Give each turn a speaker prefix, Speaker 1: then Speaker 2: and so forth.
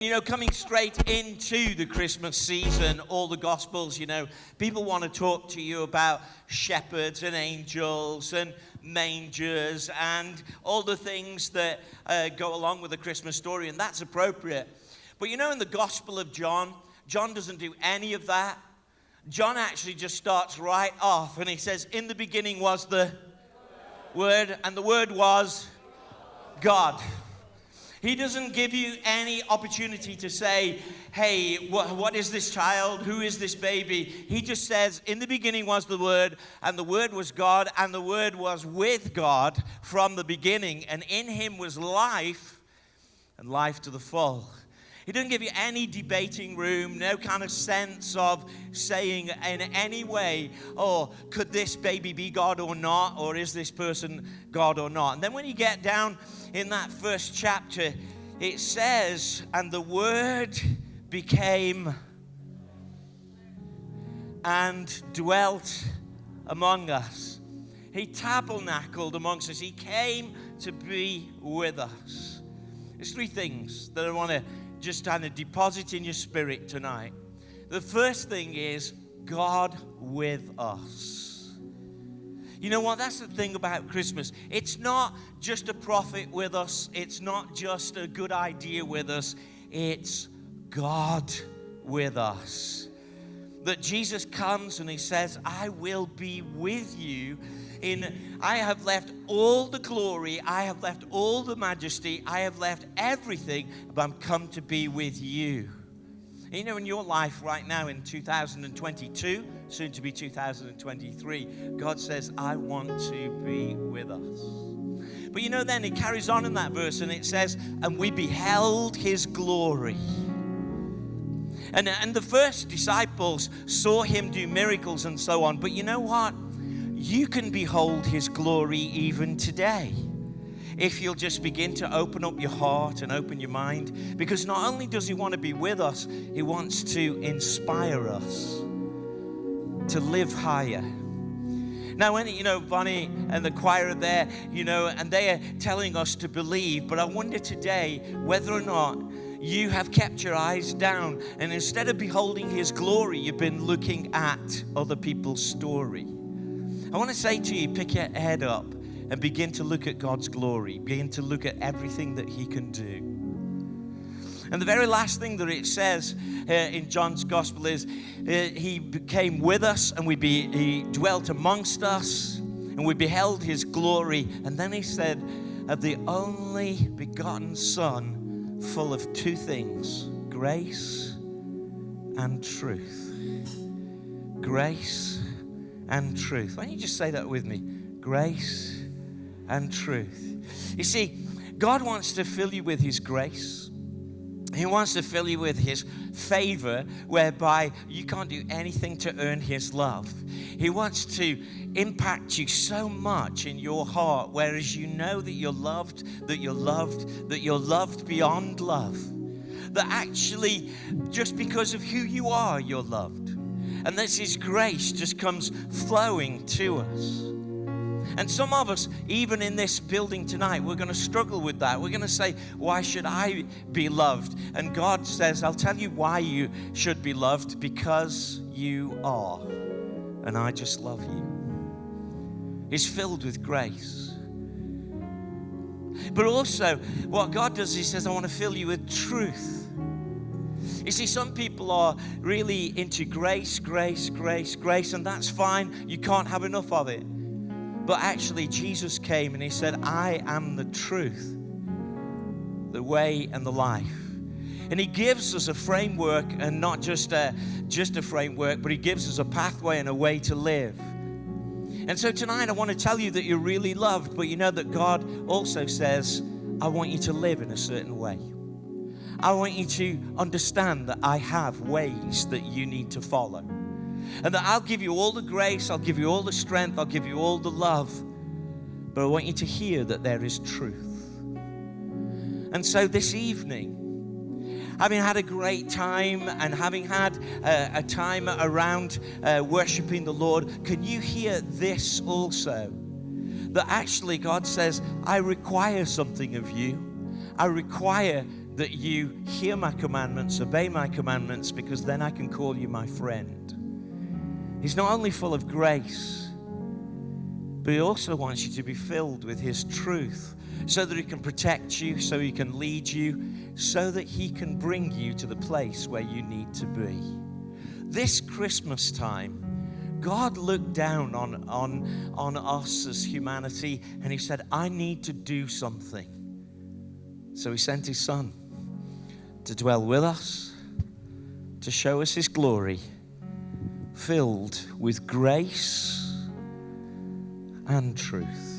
Speaker 1: You know, coming straight into the Christmas season, all the Gospels, people want to talk to you about shepherds and angels and mangers and all the things that go along with the Christmas story, and that's appropriate. But in the Gospel of John, John doesn't do any of that. John actually just starts right off, and he says, in the beginning was the Word, and the Word was God. He doesn't give you any opportunity to say, hey, what is this child? Who is this baby? He just says, in the beginning was the Word, and the Word was God, and the Word was with God from the beginning, and in him was life, and life to the full. He doesn't give you any debating room, no kind of sense of saying in any way, oh, could this baby be God or not? Or is this person God or not? And then when you get down in that first chapter, it says, and the Word became and dwelt among us. He tabernacled amongst us. He came to be with us. There's three things that I want to just kind of deposit in your spirit tonight. The first thing is God with us. You know what? That's the thing about Christmas. It's not just a prophet with us. It's not just a good idea with us. It's God with us. That Jesus comes and he says, I will be with you. I have left all the glory, I have left all the majesty, I have left everything, but I'm come to be with you. In your life right now in 2022, soon to be 2023, God says, I want to be with us. But then it carries on in that verse and it says, and we beheld his glory. And the first disciples saw him do miracles and so on. But you know what? You can behold his glory even today if you'll just begin to open up your heart and open your mind. Because not only does he want to be with us, he wants to inspire us to live higher. Now, when, Bonnie and the choir are there, and they are telling us to believe. But I wonder today whether or not you have kept your eyes down, and instead of beholding his glory, you've been looking at other people's story. I want to say to you, pick your head up and begin to look at God's glory. Begin to look at everything that he can do. And the very last thing that it says in John's gospel is he came with us and he dwelt amongst us and we beheld his glory. And then he said, of the only begotten Son, full of two things, grace and truth. Grace and truth. Why don't you just say that with me? Grace and truth. You see, God wants to fill you with his grace. He wants to fill you with his favor, whereby you can't do anything to earn his love. He wants to impact you so much in your heart, whereas you know that you're loved, that you're loved, that you're loved beyond love. That actually, just because of who you are, you're loved. And that his grace just comes flowing to us. And some of us, even in this building tonight, we're going to struggle with that. We're going to say, why should I be loved? And God says, I'll tell you why you should be loved, because you are. And I just love you. He's filled with grace. But also, what God does, he says, I want to fill you with truth. You see, some people are really into grace, grace, grace, grace, and that's fine. You can't have enough of it. But actually, Jesus came and he said, I am the truth, the way, and the life. And he gives us a framework, and not just a framework, but he gives us a pathway and a way to live. And so tonight, I want to tell you that you're really loved, but you know that God also says, I want you to live in a certain way. I want you to understand that I have ways that you need to follow. And that I'll give you all the grace, I'll give you all the strength, I'll give you all the love. But I want you to hear that there is truth. And so this evening, having had a great time and having had a time around worshiping the Lord, can you hear this also? That actually God says, I require something of you. I require that you hear my commandments, obey my commandments, because then I can call you my friend. He's not only full of grace, but he also wants you to be filled with his truth so that he can protect you, so he can lead you, so that he can bring you to the place where you need to be. This Christmas time, God looked down on us as humanity, and he said, I need to do something. So he sent his son to dwell with us, to show us his glory, filled with grace and truth.